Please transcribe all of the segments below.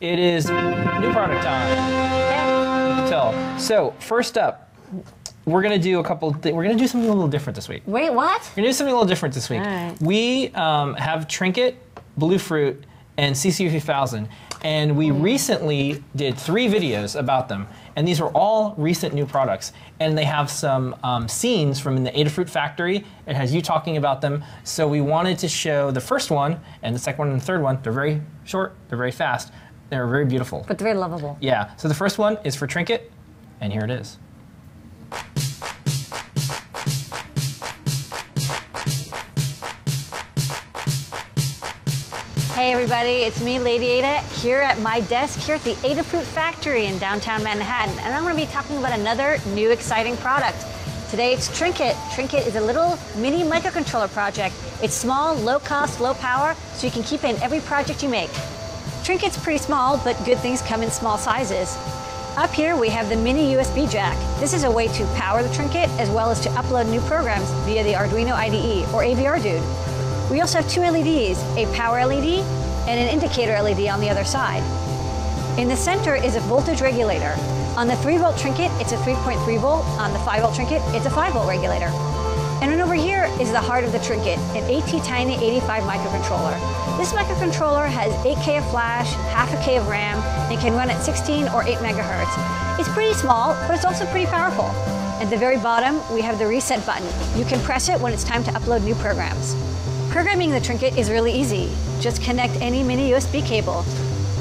It is new product time. You can tell. So first up, we're gonna do we're gonna do something a little different this week. Wait, what? We're gonna do something a little different this week. Right. We have Trinket, Bluefruit, and CC3000, and we recently did 3 videos about them. And these are all recent new products. And they have some scenes from in the Adafruit factory. It has you talking about them. So we wanted to show the first one, and the second one, and the third one. They're very short, they're very fast, they're very beautiful. But very lovable. Yeah, so the first one is for Trinket, and here it is. Hey everybody, it's me, Lady Ada, here at my desk here at the Adafruit factory in downtown Manhattan, and I'm going to be talking about another new exciting product. Today it's Trinket. Trinket is a little mini microcontroller project. It's small, low cost, low power, so you can keep it in every project you make. Trinket's pretty small, but good things come in small sizes. Up here we have the mini USB jack. This is a way to power the Trinket as well as to upload new programs via the Arduino IDE or AVR Dude. We also have 2 LEDs, a power LED and an indicator LED on the other side. In the center is a voltage regulator. On the 3-volt Trinket, it's a 3.3 volt. On the 5-volt Trinket, it's a 5-volt regulator. And then over here is the heart of the Trinket, an AT-Tiny 85 microcontroller. This microcontroller has 8K of flash, half a K of RAM, and can run at 16 or 8 megahertz. It's pretty small, but it's also pretty powerful. At the very bottom, we have the reset button. You can press it when it's time to upload new programs. Programming the Trinket is really easy. Just connect any mini USB cable.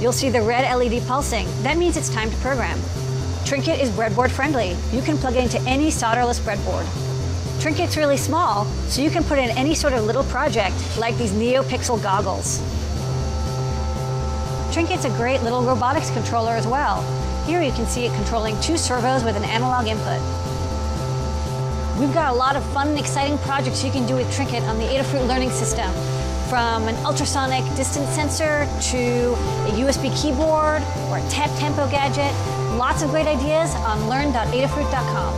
You'll see the red LED pulsing. That means it's time to program. Trinket is breadboard friendly. You can plug it into any solderless breadboard. Trinket's really small, so you can put in any sort of little project, like these NeoPixel goggles. Trinket's a great little robotics controller as well. Here you can see it controlling 2 servos with an analog input. We've got a lot of fun and exciting projects you can do with Trinket on the Adafruit learning system. From an ultrasonic distance sensor to a USB keyboard or a tap tempo gadget. Lots of great ideas on learn.adafruit.com.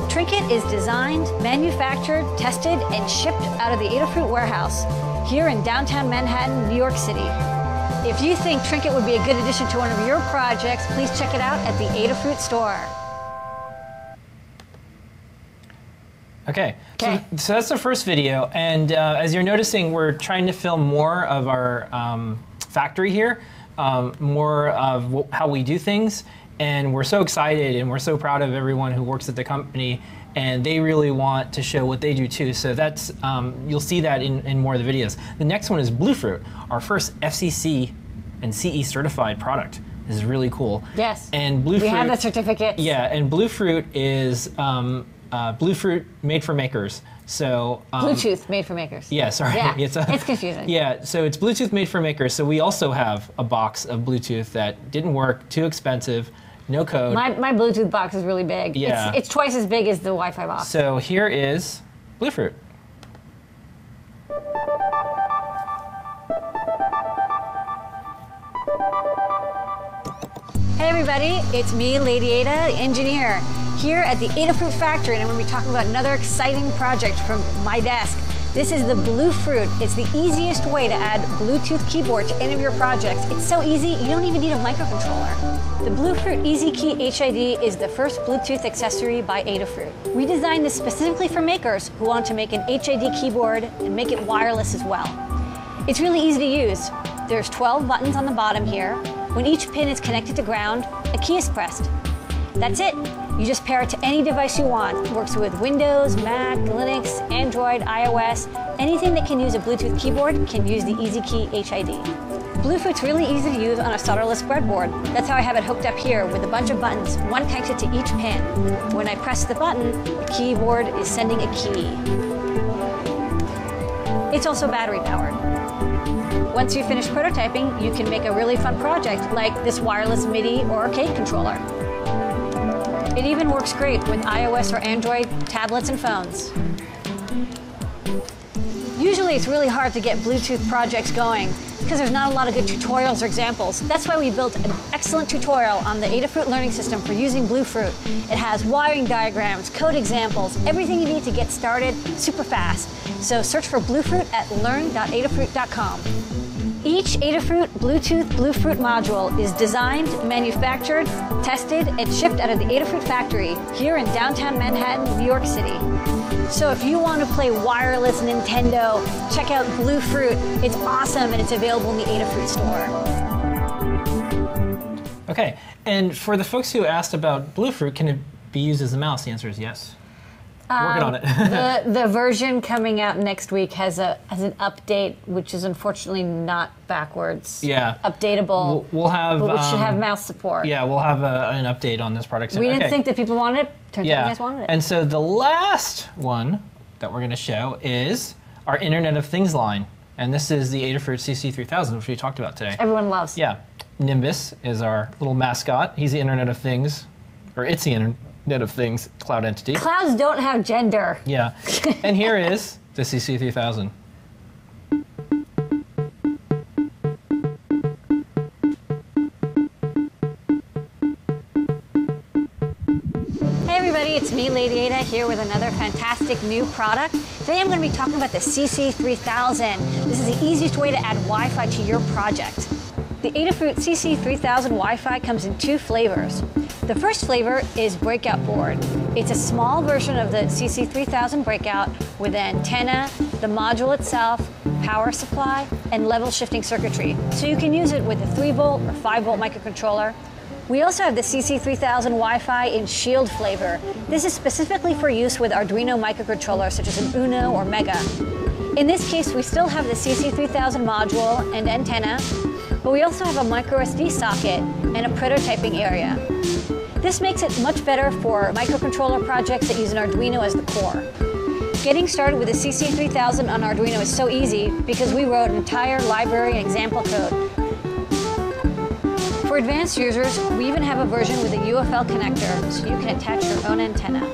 Trinket is designed, manufactured, tested, and shipped out of the Adafruit warehouse here in downtown Manhattan, New York City. If you think Trinket would be a good addition to one of your projects, please check it out at the Adafruit store. Okay, so that's the first video, and as you're noticing, we're trying to film more of our factory here, more of how we do things, and we're so excited and we're so proud of everyone who works at the company, and they really want to show what they do too, so that's, you'll see that in more of the videos. The next one is Bluefruit, our first FCC and CE certified product. This is really cool. Yes, and Bluefruit, we have the certificate. Yeah, and Bluefruit is Bluefruit made for makers. So Bluetooth made for makers. Yeah, sorry. Yeah, it's confusing. Yeah, so it's Bluetooth made for makers. So we also have a box of Bluetooth that didn't work, too expensive, no code. My Bluetooth box is really big. Yeah. It's twice as big as the Wi-Fi box. So here is Bluefruit. Hey everybody, it's me, Lady Ada, the engineer, here at the Adafruit factory, and I'm going to be talking about another exciting project from my desk. This is the Bluefruit. It's the easiest way to add Bluetooth keyboard to any of your projects. It's so easy, you don't even need a microcontroller. The Bluefruit EasyKey HID is the first Bluetooth accessory by Adafruit. We designed this specifically for makers who want to make an HID keyboard and make it wireless as well. It's really easy to use. There's 12 buttons on the bottom here. When each pin is connected to ground, a key is pressed. That's it. You just pair it to any device you want. It works with Windows, Mac, Linux, Android, iOS. Anything that can use a Bluetooth keyboard can use the EasyKey HID. Bluefruit's really easy to use on a solderless breadboard. That's how I have it hooked up here with a bunch of buttons, one connected to each pin. When I press the button, the keyboard is sending a key. It's also battery powered. Once you finish prototyping, you can make a really fun project like this wireless MIDI or arcade controller. It even works great with iOS or Android tablets and phones. Usually it's really hard to get Bluetooth projects going because there's not a lot of good tutorials or examples. That's why we built an excellent tutorial on the Adafruit learning system for using Bluefruit. It has wiring diagrams, code examples, everything you need to get started super fast. So search for Bluefruit at learn.adafruit.com. Each Adafruit Bluetooth Bluefruit module is designed, manufactured, tested, and shipped out of the Adafruit factory here in downtown Manhattan, New York City. So if you want to play wireless Nintendo, check out Bluefruit. It's awesome and it's available in the Adafruit store. Okay, and for the folks who asked about Bluefruit, can it be used as a mouse? The answer is yes. Working on it. the version coming out next week has an update, which is unfortunately not backwards. Yeah. Updatable. We'll have. But which should have mouse support. Yeah, we'll have an update on this product soon. We didn't think that people wanted it. Turns out you guys wanted it. And so the last one that we're going to show is our Internet of Things line, and this is the Adafruit CC3000, which we talked about today. Everyone loves. Yeah. Nimbus is our little mascot. He's the Internet of Things, or it's the Internet of Things cloud entity. Clouds don't have gender. Yeah. And here is the CC3000. Hey everybody, it's me, Lady Ada, here with another fantastic new product. Today I'm going to be talking about the CC3000. This is the easiest way to add Wi-Fi to your project. The Adafruit CC3000 Wi-Fi comes in two flavors. The first flavor is Breakout Board. It's a small version of the CC3000 Breakout with an antenna, the module itself, power supply, and level shifting circuitry. So you can use it with a 3-volt or 5-volt microcontroller. We also have the CC3000 Wi-Fi in Shield flavor. This is specifically for use with Arduino microcontrollers such as an Uno or Mega. In this case, we still have the CC3000 module and antenna, but we also have a microSD socket and a prototyping area. This makes it much better for microcontroller projects that use an Arduino as the core. Getting started with the CC3000 on Arduino is so easy because we wrote an entire library and example code. For advanced users, we even have a version with a UFL connector so you can attach your own antenna.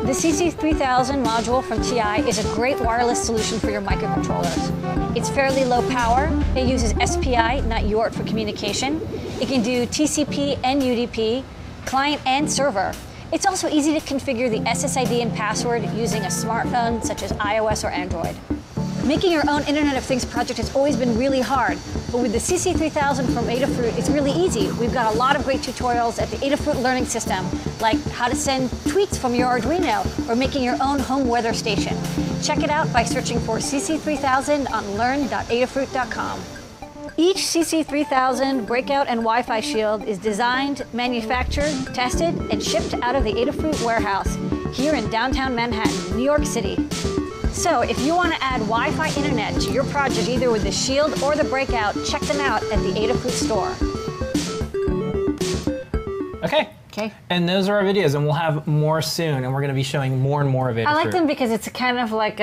The CC3000 module from TI is a great wireless solution for your microcontrollers. It's fairly low power. It uses SPI, not UART, for communication. It can do TCP and UDP, client and server. It's also easy to configure the SSID and password using a smartphone such as iOS or Android. Making your own Internet of Things project has always been really hard, but with the CC3000 from Adafruit, it's really easy. We've got a lot of great tutorials at the Adafruit Learning System, like how to send tweets from your Arduino or making your own home weather station. Check it out by searching for CC3000 on learn.adafruit.com. Each CC3000 Breakout and Wi-Fi shield is designed, manufactured, tested, and shipped out of the Adafruit warehouse here in downtown Manhattan, New York City. So if you want to add Wi-Fi internet to your project either with the Shield or the Breakout, check them out at the Adafruit store. Okay. Okay. And those are our videos, and we'll have more soon, and we're going to be showing more and more of it. I like them because it's kind of like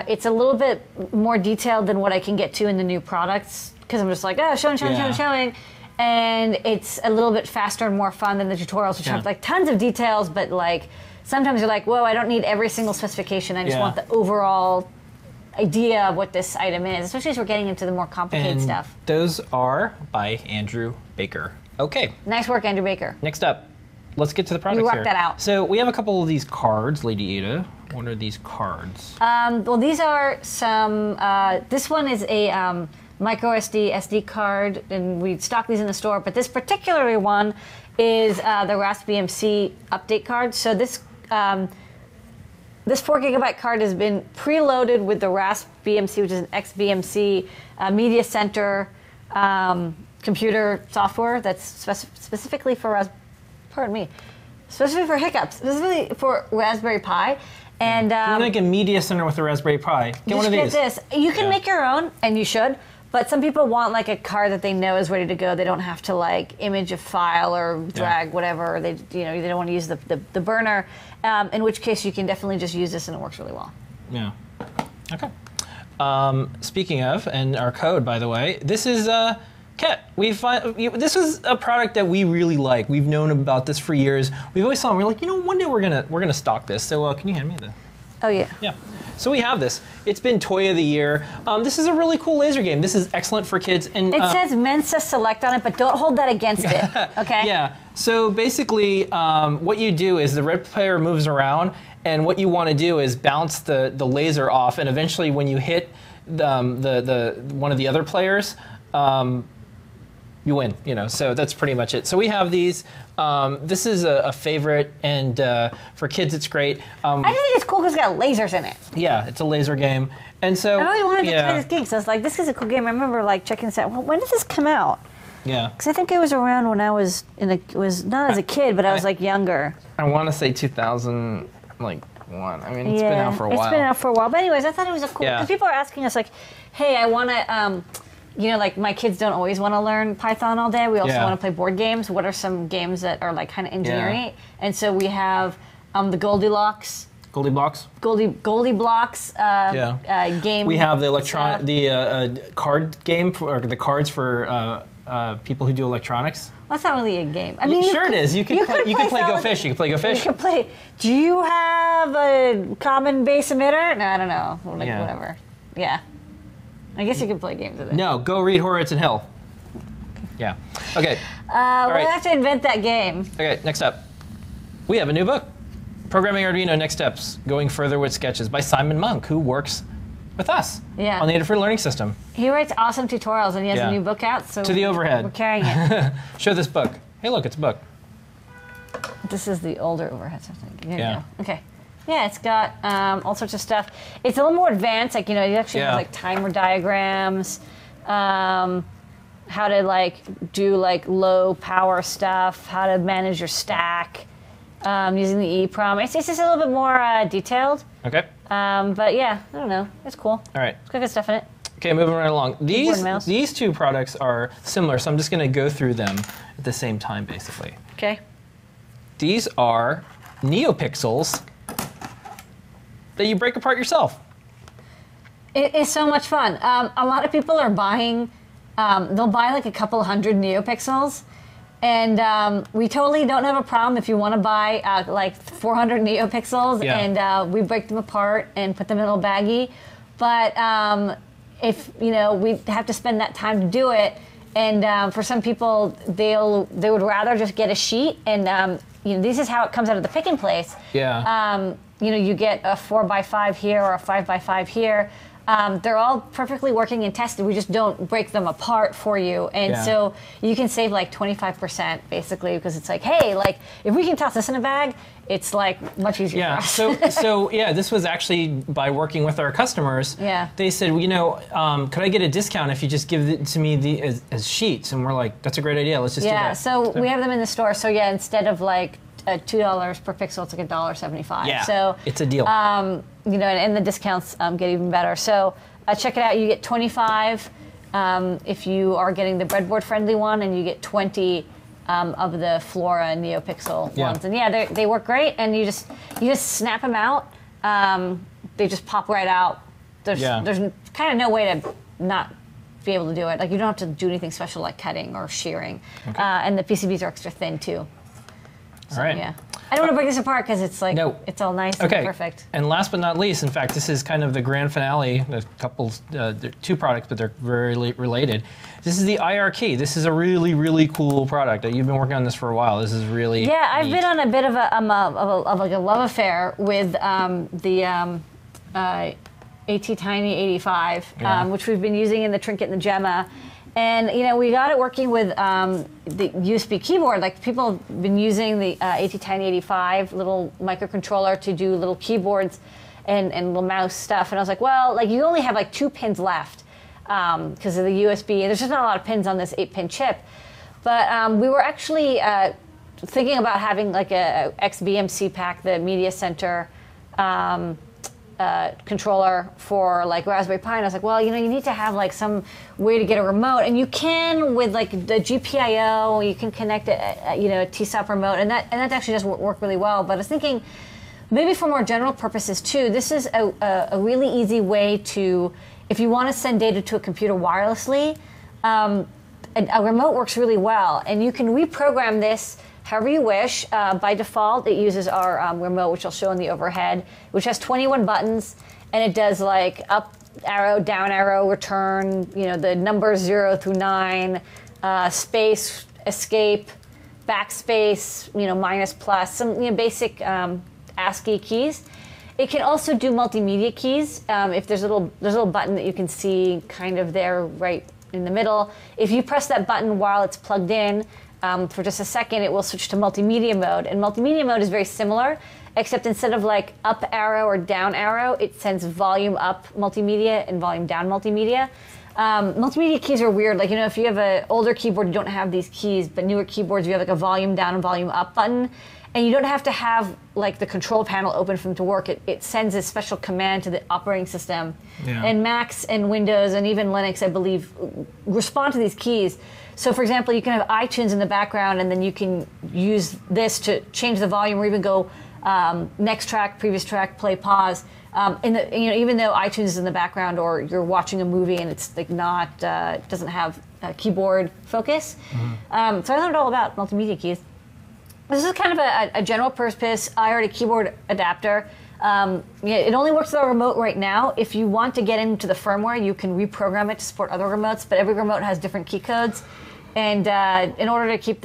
it's a little bit more detailed than what I can get to in the new products, because I'm just like, oh, showing. And it's a little bit faster and more fun than the tutorials, which have like tons of details, but like, sometimes you're like, whoa, I don't need every single specification. I just want the overall idea of what this item is, especially as we're getting into the more complicated stuff. Those are by Andrew Baker. Okay. Nice work, Andrew Baker. Next up, let's get to the products You here. rocked that out. So we have a couple of these cards, Lady Ada. What are these cards? Well, these are some, this one is a micro SD card, and we stock these in the store, but this particular one is the RaspBMC update card. So this 4GB card has been preloaded with the RaspBMC, which is an XBMC media center computer software that's specifically for specifically for hiccups, specifically for Raspberry Pi. And if you want to make a media center with a Raspberry Pi, get one of these. This. You can make your own, and you should. But some people want like a card that they know is ready to go. They don't have to like image a file or drag whatever. They don't want to use the burner. In which case you can definitely just use this and it works really well. Yeah. Okay. Speaking of, and our code, by the way, this is Ket. This was a product that we really like. We've known about this for years. We've always thought, we're like, one day we're gonna stock this. So can you hand me the? Oh yeah. Yeah. So we have this. It's been Toy of the Year. This is a really cool laser game. This is excellent for kids. And it says Mensa Select on it, but don't hold that against it, okay? Yeah. So basically, what you do is the red player moves around, and what you want to do is bounce the laser off, and eventually when you hit the one of the other players, you win. So that's pretty much it. So we have these. This is a favorite, and for kids, it's great. I just think it's cool because it's got lasers in it. Yeah, it's a laser game, and so I always wanted to play this game. So I was like, this is a cool game. I remember like checking this out. Well, when did this come out? Yeah. Because I think it was around when I was not as a kid, but I was like younger. I want to say 2000, like. One. I mean, it's been out for a while. It's been out for a while. But anyways, I thought it was a cool, because people are asking us like, hey, I want to, like my kids don't always want to learn Python all day. We also want to play board games. What are some games that are like kind of engineering? Yeah. And so we have the Goldilocks. Goldie Blocks? Goldie Blocks game. We have the card game, or the cards for people who do electronics. Well, that's not really a game. I mean, it is. You could play Go Fish. You could play Go Fish. You could play. Do you have a common base emitter? No, I don't know. Whatever. Yeah. I guess you could play games with it. No, go read Horizon Hill. Yeah. Okay. We'll have to invent that game. Okay, next up. We have a new book. Programming Arduino Next Steps, Going Further with Sketches by Simon Monk, who works with us on the Adafruit Learning System. He writes awesome tutorials, and he has a new book out. So to the overhead. We're carrying it. Show this book. Hey, look, it's a book. This is the older overhead. So there you go. Okay. Yeah, it's got all sorts of stuff. It's a little more advanced. Like, it actually has like timer diagrams, how to like do like low power stuff, how to manage your stack using the EEPROM. It's just a little bit more detailed. Okay. But yeah, I don't know. It's cool. All right. It's got good stuff in it. Okay, moving right along. These two products are similar, so I'm just going to go through them at the same time, basically. Okay. These are NeoPixels that you break apart yourself. It is so much fun. A lot of people are buying, they'll buy like a couple hundred NeoPixels, and we totally don't have a problem if you want to buy like 400 NeoPixels, and we break them apart and put them in a little baggie. But if we have to spend that time to do it, and for some people they would rather just get a sheet, and this is how it comes out of the pick and place. Yeah. You get a 4x5 here or a 5x5 here. They're all perfectly working and tested. We just don't break them apart for you. And so you can save like 25% basically, because it's like, hey, like if we can toss this in a bag, it's like much easier for us. So this was actually by working with our customers. Yeah. They said, could I get a discount if you just give it to me as sheets? And we're like, that's a great idea. Let's just do that. Yeah, so we have them in the store. So instead of like $2 per pixel, it's like $1.75. Yeah, so it's a deal. And the discounts get even better. So check it out. You get 25 if you are getting the breadboard friendly one, and you get 20 of the Flora NeoPixel ones. And they work great. And you just snap them out. They just pop right out. There's kind of no way to not be able to do it. Like you don't have to do anything special like cutting or shearing. Okay. And the PCBs are extra thin too. So, all right. Yeah. I don't want to break this apart because it's like it's all nice and perfect. And last but not least, in fact, this is kind of the grand finale. There's two products, but they're very related. This is the IR key. This is a really, really cool product. You've been working on this for a while. This is really I've neat. been on a bit of like a love affair with the AT-Tiny 85, which we've been using in the Trinket and the Gemma. And we got it working with the USB keyboard. Like people have been using the AT-Tiny 85 little microcontroller to do little keyboards and little mouse stuff. And I was like, well, like you only have like 2 pins left because of the USB. And there's just not a lot of pins on this 8-pin chip. But we were actually thinking about having like a XBMC pack, the Media Center controller for like Raspberry Pi, and I was like, well, you need to have like some way to get a remote, and you can with like the GPIO, you can connect it, a TSOP remote, and that actually does work really well. But I was thinking maybe for more general purposes too, this is a really easy way to, if you want to send data to a computer wirelessly, a remote works really well, and you can reprogram this however you wish. By default, it uses our remote, which I'll show in the overhead, which has 21 buttons, and it does like up arrow, down arrow, return, the numbers 0 through 9, space, escape, backspace, minus, plus, some basic ASCII keys. It can also do multimedia keys. If there's a little button that you can see kind of there right in the middle. If you press that button while it's plugged in for just a second, it will switch to multimedia mode. And multimedia mode is very similar, except instead of like up arrow or down arrow, it sends volume up multimedia and volume down multimedia. Multimedia keys are weird. Like, you know, if you have an older keyboard, you don't have these keys, but newer keyboards, you have like a volume down and volume up button. And you don't have to have like the control panel open for them to work. It sends a special command to the operating system. Yeah. And Macs and Windows and even Linux, I believe, respond to these keys. So for example, you can have iTunes in the background and then you can use this to change the volume or even go next track, previous track, play, pause. Even though iTunes is in the background or you're watching a movie and it's like not, doesn't have keyboard focus. Mm-hmm. So I learned all about multimedia keys. This is kind of a general purpose IR to keyboard adapter. It only works with our remote right now. If you want to get into the firmware, you can reprogram it to support other remotes, but every remote has different key codes. And in order to keep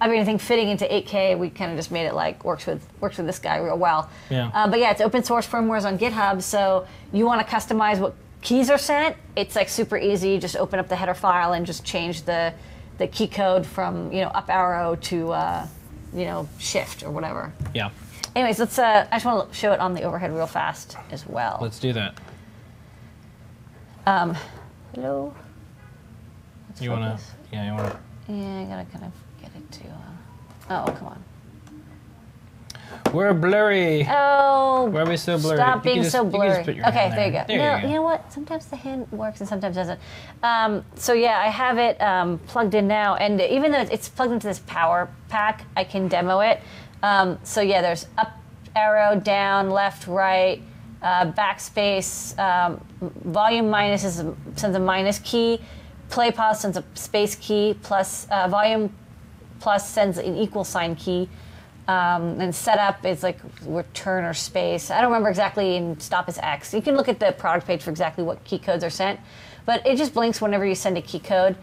everything fitting into 8K, we kind of just made it like works with this guy real well. Yeah. But yeah, it's open source firmware on GitHub, so you want to customize what keys are sent. It's like super easy. Just open up the header file and just change the key code from up arrow to shift or whatever. Yeah. Anyways, let's. I just want to show it on the overhead real fast as well. Let's do that. Hello. You wanna? Yeah, you wanna. Yeah, I gotta kind of get it to. Oh, come on. We're blurry. Oh. Why are we so blurry? Stop being so blurry. Okay, there you go. There you go. You know what? Sometimes the hand works and sometimes doesn't. So yeah, I have it plugged in now, and even though it's plugged into this power pack, I can demo it. So yeah, there's up arrow, down, left, right, backspace, volume minus sends a minus key, play pause sends a space key, plus volume plus sends an equal sign key, and setup is like return or space. I don't remember exactly, and stop is X. You can look at the product page for exactly what key codes are sent, but it just blinks whenever you send a key code,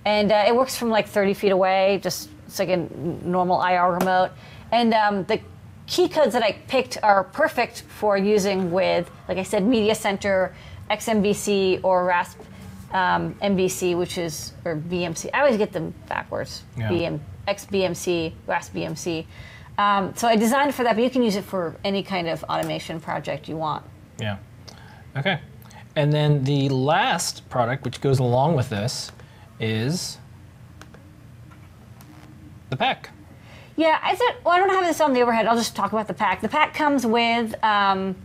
and it works from like 30 feet away, just it's like a normal IR remote. And the key codes that I picked are perfect for using with, like I said, Media Center, XMVC, or RASP MVC, or BMC. I always get them backwards. Yeah. XBMC, RASP BMC. So I designed for that, but you can use it for any kind of automation project you want. Yeah. Okay. And then the last product, which goes along with this, is the pack. Yeah, I don't have this on the overhead. I'll just talk about the pack. The pack comes with, once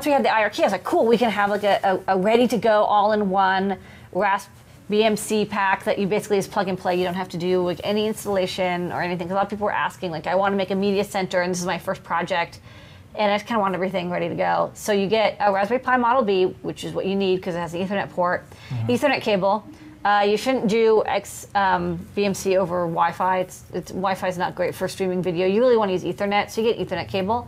we had the IR key, I was like, cool, we can have like a ready-to-go, all-in-one RASP BMC pack that you basically just plug and play. You don't have to do like any installation or anything. A lot of people were asking, like, I want to make a media center, and this is my first project, and I just kind of want everything ready to go. So you get a Raspberry Pi Model B, which is what you need because it has an Ethernet port, Ethernet cable. You shouldn't do BMC over Wi-Fi. Wi-Fi is not great for streaming video. You really want to use Ethernet, so you get Ethernet cable.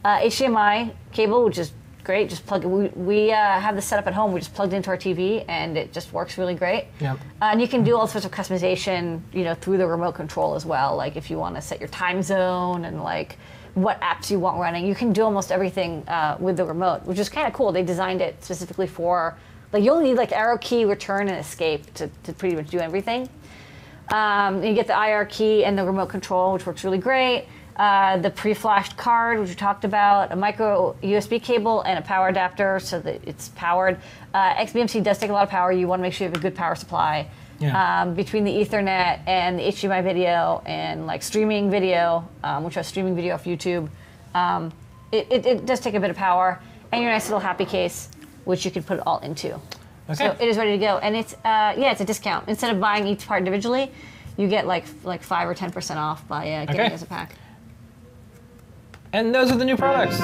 HDMI cable, which is great. Just plug it. We have this set up at home. We just plugged into our TV, and it just works really great. Yep. And you can do all sorts of customization, through the remote control as well. Like if you want to set your time zone and like what apps you want running, you can do almost everything with the remote, which is kind of cool. They designed it specifically for. Like you only need like arrow key, return, and escape to pretty much do everything. You get the IR key and the remote control, which works really great. The pre-flashed card, which we talked about, a micro USB cable, and a power adapter so that it's powered. XBMC does take a lot of power. You want to make sure you have a good power supply. Yeah. Between the Ethernet and the HDMI video and like streaming video, which is streaming video off YouTube, it does take a bit of power. And your nice little happy case, which you can put it all into. Okay. So it is ready to go, and it's it's a discount. Instead of buying each part individually, you get like 5 or 10% off by getting it as a pack. And those are the new products.